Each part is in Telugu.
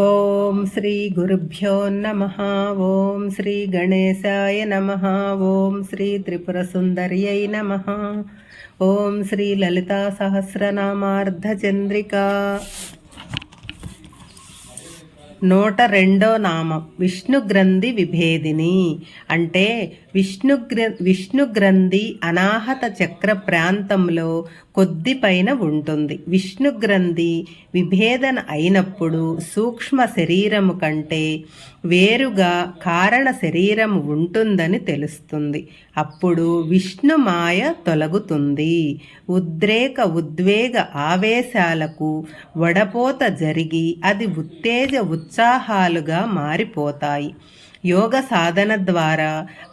ఓం శ్రీ గురుభ్యో నమః. ఓం శ్రీ గణేశాయ నమః. ఓం శ్రీ త్రిపుర సుందర్యై నమః. ఓం శ్రీ లలితా సహస్రనామార్ధ చంద్రికా. 102వ నామం విష్ణుగ్రంథి విభేదిని. అంటే విష్ణుగ్రంథి అనాహత చక్ర ప్రాంతంలో కొద్ది పైన ఉంటుంది. విష్ణుగ్రంథి విభేదన అయినప్పుడు సూక్ష్మ శరీరము కంటే వేరుగా కారణ శరీరము ఉంటుందని తెలుస్తుంది. అప్పుడు విష్ణుమాయ తొలగుతుంది. ఉద్వేగ ఆవేశాలకు వడపోత జరిగి అది ఉత్తేజ ఉత్సాహాలుగా మారిపోతాయి. యోగ సాధన ద్వారా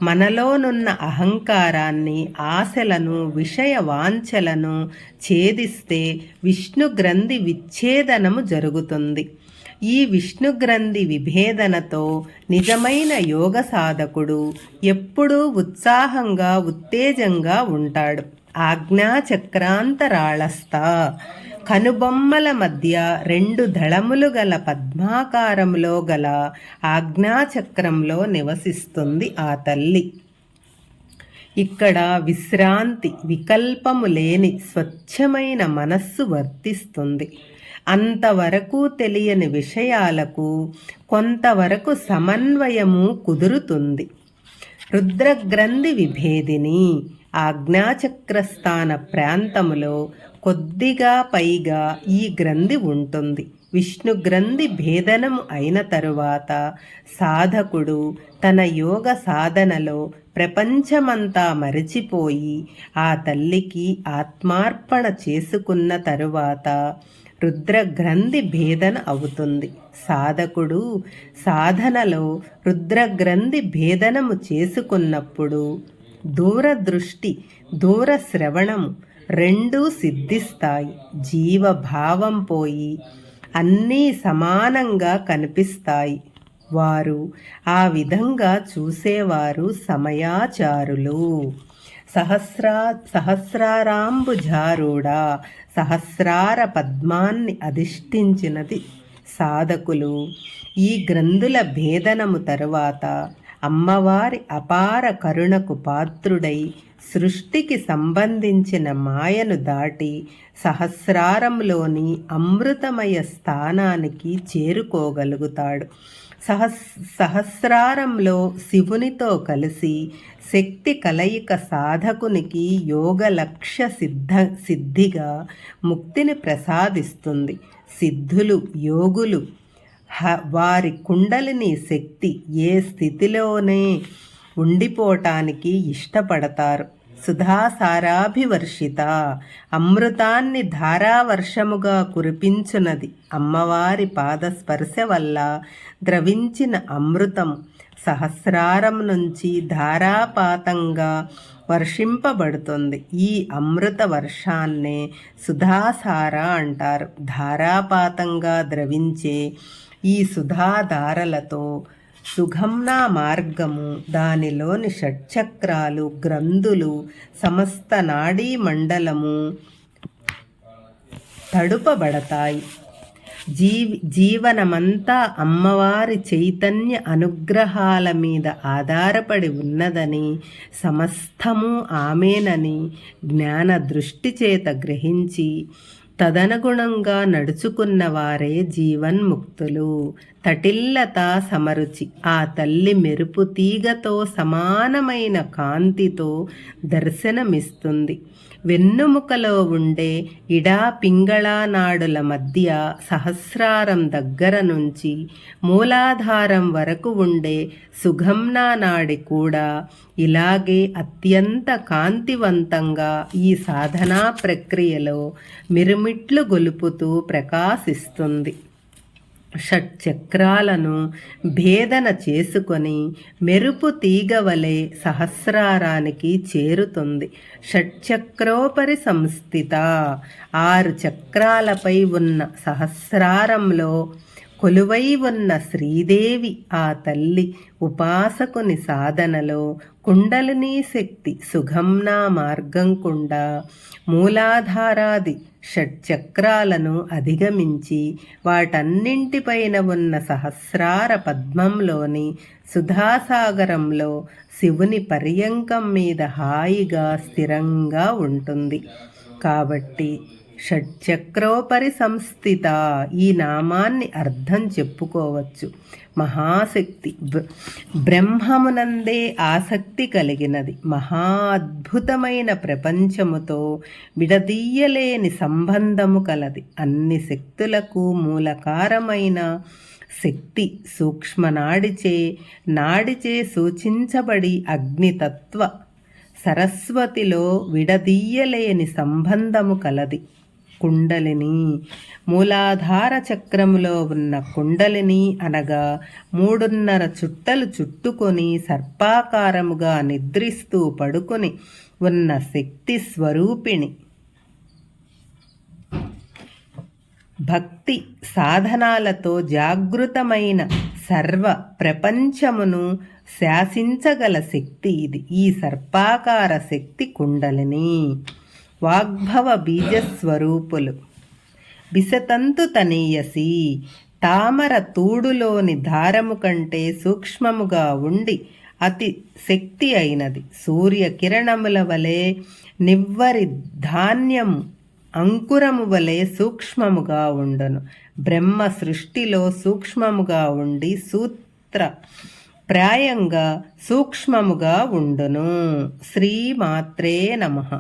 మనలోనున్న అహంకారాన్ని, ఆశలను, విషయ వాంఛలను ఛేదిస్తే విష్ణుగ్రంథి విచ్ఛేదనము జరుగుతుంది. ఈ విష్ణుగ్రంథి విభేదనతో నిజమైన యోగ సాధకుడు ఎప్పుడూ ఉత్సాహంగా, ఉత్తేజంగా ఉంటాడు. ఆజ్ఞాచక్రాంతరాళస్థ. కనుబొమ్మల మధ్య 2 దళములు గల పద్మాకారంలో గల ఆజ్ఞాచక్రంలో నివసిస్తుంది ఆ తల్లి. ఇక్కడ విశ్రాంతి, వికల్పము లేని స్వచ్ఛమైన మనస్సు వర్తిస్తుంది. అంతవరకు తెలియని విషయాలకు కొంతవరకు సమన్వయము కుదురుతుంది. రుద్రగ్రంథి విభేదిని. ఆజ్ఞాచక్రస్థాన ప్రాంతములో కొద్దిగా పైగా ఈ గ్రంథి ఉంటుంది. విష్ణు గ్రంథి భేదనము అయిన తరువాత సాధకుడు తన యోగ సాధనలో ప్రపంచమంతా మరిచిపోయి ఆ తల్లికి ఆత్మార్పణ చేసుకున్న తరువాత రుద్రగ్రంథి భేదన అవుతుంది. సాధకుడు సాధనలో రుద్రగ్రంథి భేదనము చేసుకున్నప్పుడు దూరదృష్టి, దూర శ్రవణము రెండూ సిద్ధిస్తాయి. జీవభావం పోయి అన్నీ సమానంగా కనిపిస్తాయి. వారు ఆ విధంగా చూసేవారు సమయాచారులు. సహస్రారాంబుజారూఢ. సహస్రార పద్మాన్ని అధిష్ఠించినది సాధకులు. ఈ గ్రంథుల భేదనము తరువాత అమ్మవారి అపార కరుణకు పాత్రుడై సృష్టికి సంబంధించిన మాయను దాటి సహస్రారంలోని అమృతమయ స్థానానికి చేరుకోగలుగుతాడు. సహస్రారంలో శివునితో కలిసి శక్తి కలయిక సాధకునికి యోగ లక్ష్య సిద్ధిగా ముక్తిని ప్రసాదిస్తుంది. సిద్ధులు, యోగులు వారి కుండలిని శక్తి ఏ స్థితిలోనే ఉండిపోవటానికి ఇష్టపడతారు. సుధాసారాభివర్షిత. అమృతాన్ని ధారావర్షముగా కురిపించున్నది అమ్మవారి పాదస్పర్శ వల్ల ద్రవించిన అమృతం సహస్రారం నుంచి ధారాపాతంగా వర్షింపబడుతుంది. ఈ అమృత వర్షాన్నే సుధాసార అంటారు. ధారాపాతంగా ద్రవించే ఈ సుధాధారలతో సుగమ్నా మార్గము, దానిలోని షట్చక్రాలు, గ్రంథులు, సమస్త నాడీ మండలము తడుపబడతాయి. జీవనమంతా అమ్మవారి చైతన్య అనుగ్రహాల మీద ఆధారపడి ఉన్నదని, సమస్తము ఆమెనని జ్ఞాన దృష్టి చేత గ్రహించి తదనుగుణంగా నడుచుకున్న వారే జీవన్ముక్తులు. తటిల్లత సమరుచి. ఆ తల్లి మెరుపు తీగతో సమానమైన కాంతితో దర్శనమిస్తుంది. వెన్నుముకలో ఉండే ఇడా పింగళా నాడుల మధ్య సహస్రారం దగ్గర నుంచి మూలాధారం వరకు ఉండే సుగమ్నా నాడి కూడా ఇలాగే అత్యంత కాంతివంతంగా ఈ సాధనా ప్రక్రియలో మిరుమిట్లు గొలుపుతూ ప్రకాశిస్తుంది. షట్చక్రాలను భేదన చేసుకొని మెరుపు తీగవలే సహస్రారానికి చేరుతుంది. షట్చక్రోపరి సంస్థిత. 6 చక్రాలపై ఉన్న సహస్రారంలో కొలువై ఉన్న శ్రీదేవి ఆ తల్లి ఉపాసకుని సాధనలో కుండలినీ శక్తి సుగమ్నా మార్గం కుండా మూలాధారాది షట్చక్రాలను అధిగమించి వాటన్నింటిపైన ఉన్న సహస్రార పద్మంలోని సుధాసాగరంలో శివుని పర్యంకం మీద హాయిగా స్థిరంగా ఉంటుంది. కాబట్టి షట్చక్రోపరి సంస్థిత ఈ నామాన్ని అర్థం చెప్పుకోవచ్చు. మహాశక్తి, బ్రహ్మమునందే ఆసక్తి కలిగినది, మహా అద్భుతమైన ప్రపంచముతో విడదీయలేని సంబంధము కలది. అన్ని శక్తులకు మూలకారమైన శక్తి నాడిచే సూచించబడి అగ్నితత్వ సరస్వతిలో విడదీయలేని సంబంధము కలది. కుండలిని, మూలాధార చక్రములో ఉన్న కుండలిని అనగా 3.5 చుట్టలు చుట్టుకొని సర్పాకారముగా నిద్రిస్తూ పడుకొని ఉన్న శక్తి స్వరూపిణి. భక్తి సాధనాలతో జాగృతమైన సర్వ ప్రపంచమును శాసించగల శక్తి ఇది. ఈ సర్పాకార శక్తి కుండలిని. వాగ్భవ బీజస్వరూపులు. బిసతంతు తనీయసి, తామర తూడులోని దారము కంటే సూక్ష్మముగా ఉండి అతి శక్తి అయినది. సూర్యకిరణముల వలె నివ్వరి ధాన్యము అంకురము వలె సూక్ష్మముగా ఉండును. బ్రహ్మ సృష్టిలో సూక్ష్మముగా ఉండి సూత్ర ప్రాయంగా సూక్ష్మముగా ఉండును. శ్రీమాత్రే నమః.